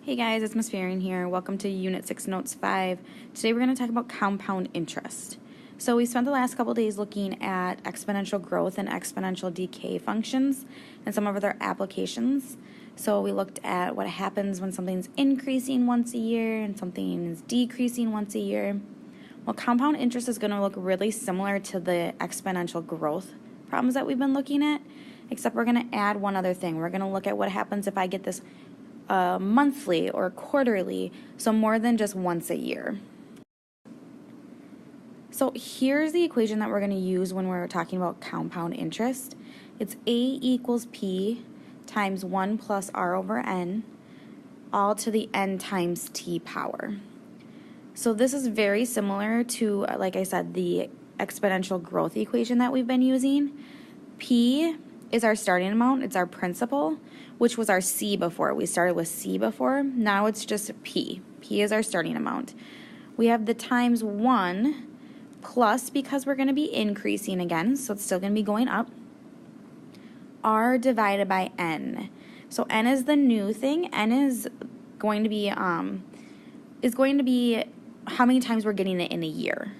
Hey guys, it's Miss Farron here. Welcome to Unit 6 Notes 5. Today we're going to talk about compound interest. So we spent the last couple days looking at exponential growth and exponential decay functions and some of their applications. So we looked at what happens when something's increasing once a year and something is decreasing once a year. Well, compound interest is going to look really similar to the exponential growth problems that we've been looking at, except we're going to add one other thing. We're going to look at what happens if I get this monthly or quarterly, so more than just once a year. So here's the equation that we're going to use when we're talking about compound interest. It's A equals P times 1 plus R over N, all to the N times T power. So this is very similar to, like I said, the exponential growth equation that we've been using. P is our starting amount, it's our principal, which was our C before. We started with C before, now it's just P. P is our starting amount. We have the times 1 plus, because we're going to be increasing again, so it's still going to be going up, R divided by N. So N is the new thing. N is going to be how many times we're getting it in a year.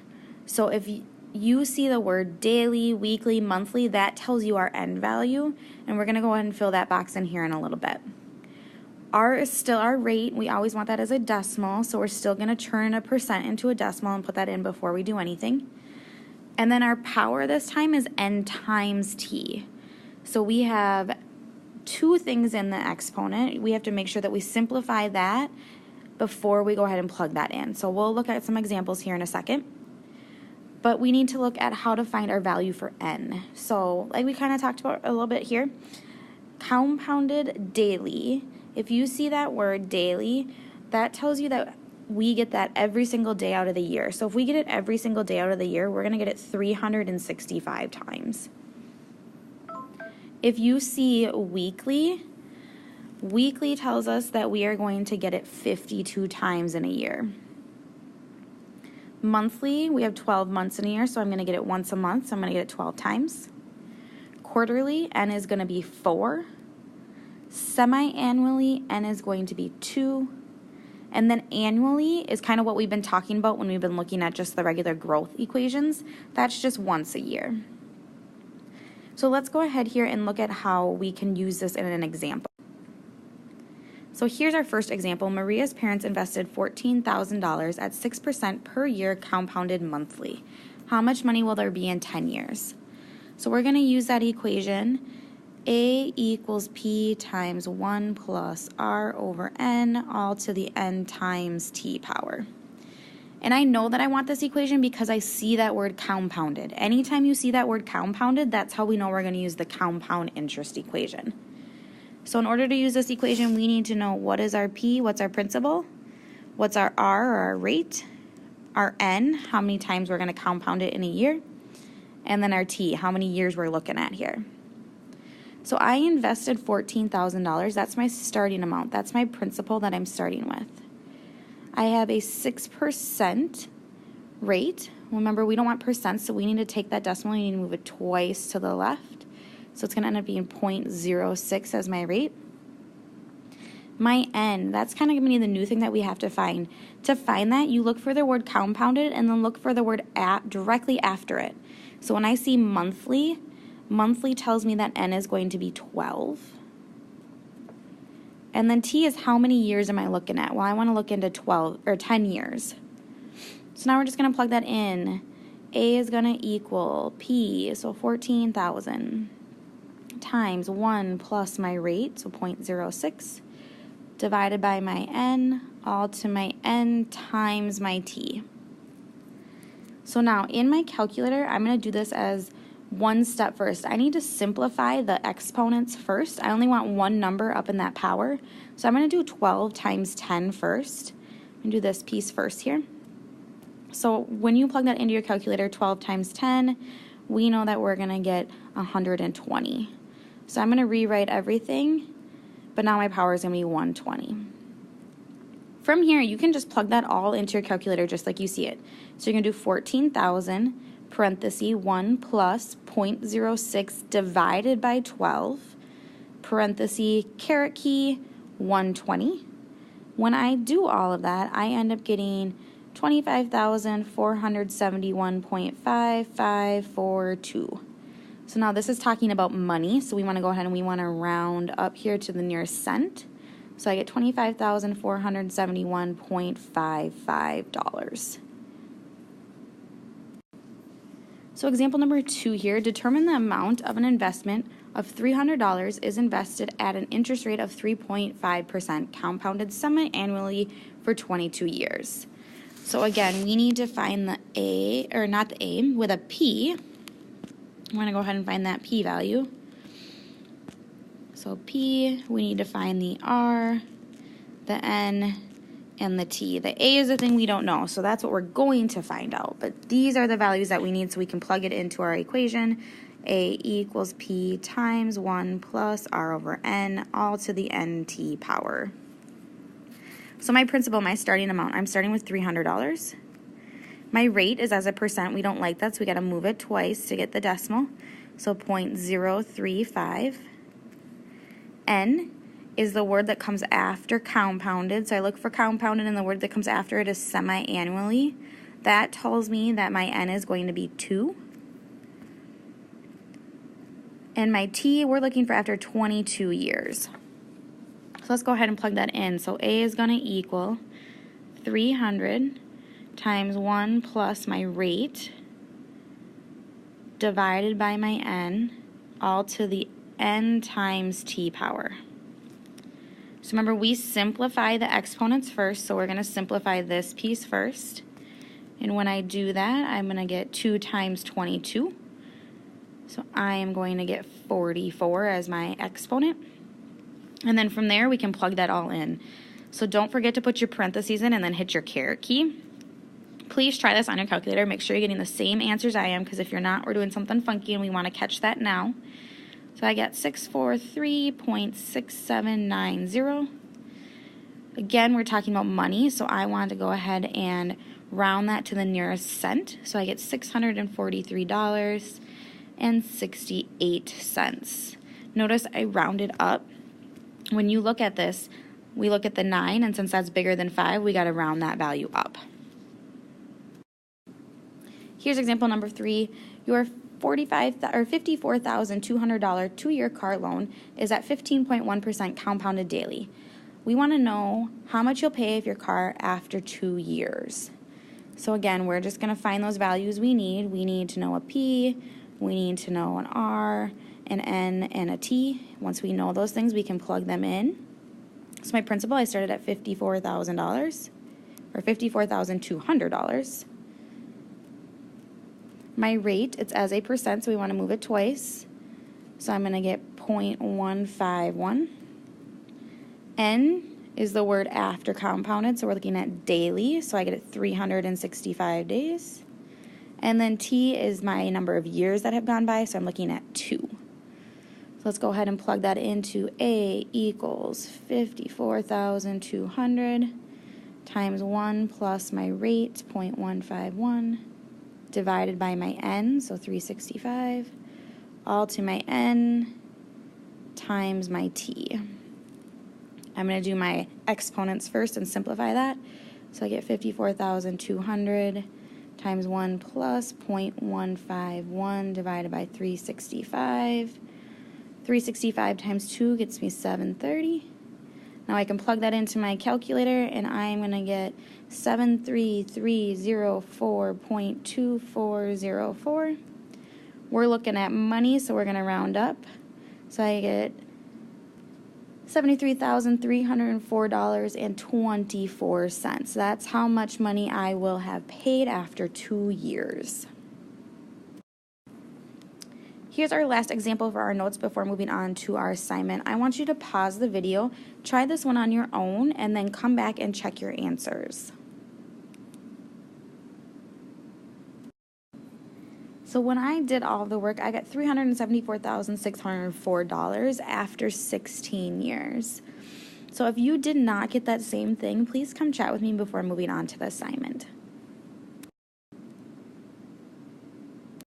So if you see the word daily, weekly, monthly, that tells you our N value, and we're going to go ahead and fill that box in here in a little bit. R is still our rate. We always want that as a decimal, so we're still going to turn a percent into a decimal and put that in before we do anything. And then our power this time is N times T. So we have two things in the exponent. We have to make sure that we simplify that before we go ahead and plug that in. So we'll look at some examples here in a second. But we need to look at how to find our value for N. So like we kind of talked about a little bit here, compounded daily. If you see that word daily, that tells you that we get that every single day out of the year. So if we get it every single day out of the year, we're going to get it 365 times. If you see weekly, weekly tells us that we are going to get it 52 times in a year. Monthly, we have 12 months in a year, so I'm going to get it once a month, so I'm going to get it 12 times. Quarterly, N is going to be 4. Semi-annually, N is going to be 2. And then annually is kind of what we've been talking about when we've been looking at just the regular growth equations. That's just once a year. So let's go ahead here and look at how we can use this in an example. So here's our first example. Maria's parents invested $14,000 at 6% per year compounded monthly. How much money will there be in 10 years? So we're going to use that equation. A equals P times 1 plus R over N, all to the N times T power. And I know that I want this equation because I see that word compounded. Anytime you see that word compounded, that's how we know we're going to use the compound interest equation. So in order to use this equation, we need to know what is our P, what's our principal, what's our R or our rate, our N, how many times we're going to compound it in a year, and then our T, how many years we're looking at here. So I invested $14,000. That's my starting amount. That's my principal that I'm starting with. I have a 6% rate. Remember, we don't want percents, so we need to take that decimal and we need to move it twice to the left. So it's going to end up being 0.06 as my rate. My N, that's kind of going to be the new thing that we have to find. To find that, you look for the word compounded and then look for the word directly after it. So when I see monthly, monthly tells me that N is going to be 12. And then T is how many years am I looking at? Well, I want to look into 12 or 10 years. So now we're just going to plug that in. A is going to equal P, so 14,000. Times 1 plus my rate, so 0.06, divided by my N, all to my N times my T. So now in my calculator, I'm going to do this as one step first. I need to simplify the exponents first. I only want one number up in that power. So I'm going to do 12 times 10 first. I'm going to do this piece first here. So when you plug that into your calculator, 12 times 10, we know that we're going to get 120. So I'm going to rewrite everything, but now my power is going to be 120. From here, you can just plug that all into your calculator just like you see it. So you're going to do 14,000, parenthesis 1 plus 0.06 divided by 12, parenthesis, caret key, 120, When I do all of that, I end up getting 25,471.5542. So now this is talking about money, so we want to go ahead and we want to round up here to the nearest cent. So I get $25,471.55. So example number 2 here, determine the amount of an investment of $300 is invested at an interest rate of 3.5% compounded semi-annually for 22 years. So again, we need to find the A, or not the A, with a P. I'm going to go ahead and find that P value. So P, we need to find the R, the N, and the T. The A is the thing we don't know, so that's what we're going to find out. But these are the values that we need so we can plug it into our equation. A equals P times 1 plus R over N, all to the NT power. So my principal, my starting amount, I'm starting with $300. My rate is as a percent. We don't like that, so we got to move it twice to get the decimal. So 0.035. N is the word that comes after compounded. So I look for compounded, and the word that comes after it is semi-annually. That tells me that my N is going to be 2. And my T, we're looking for after 22 years. So let's go ahead and plug that in. So A is going to equal 300 times 1 plus my rate divided by my N, all to the N times T power. So remember, we simplify the exponents first, so we're going to simplify this piece first. And when I do that, I'm going to get 2 times 22. So I am going to get 44 as my exponent. And then from there, we can plug that all in. So don't forget to put your parentheses in and then hit your caret key. Please try this on your calculator. Make sure you're getting the same answers I am, because if you're not, we're doing something funky and we want to catch that now. So I get 643.6790. Again, we're talking about money, so I want to go ahead and round that to the nearest cent. So I get $643.68. Notice I rounded up. When you look at this, we look at the 9, and since that's bigger than 5, we got to round that value up. Here's example number 3. Your $54,200 two-year car loan is at 15.1% compounded daily. We want to know how much you'll pay of your car after 2 years. So again, we're just going to find those values we need. We need to know a P, we need to know an R, an N, and a T. Once we know those things, we can plug them in. So my principal, I started at $54,000, or $54,200. My rate, it's as a percent, so we want to move it twice. So I'm going to get 0.151. N is the word after compounded, so we're looking at daily, so I get it 365 days. And then T is my number of years that have gone by, so I'm looking at 2. So let's go ahead and plug that into A equals 54,200 times 1 plus my rate, 0.151, divided by my N, so 365, all to my N times my T. I'm going to do my exponents first and simplify that. So I get 54,200 times 1 plus 0.151 divided by 365. 365 times 2 gets me 730. Now I can plug that into my calculator, and I'm going to get 73304.2404. We're looking at money, so we're going to round up. So I get $73,304.24. That's how much money I will have paid after 2 years. Here's our last example for our notes before moving on to our assignment. I want you to pause the video, try this one on your own, and then come back and check your answers. So when I did all of the work, I got $374,604 after 16 years. So if you did not get that same thing, please come chat with me before moving on to the assignment.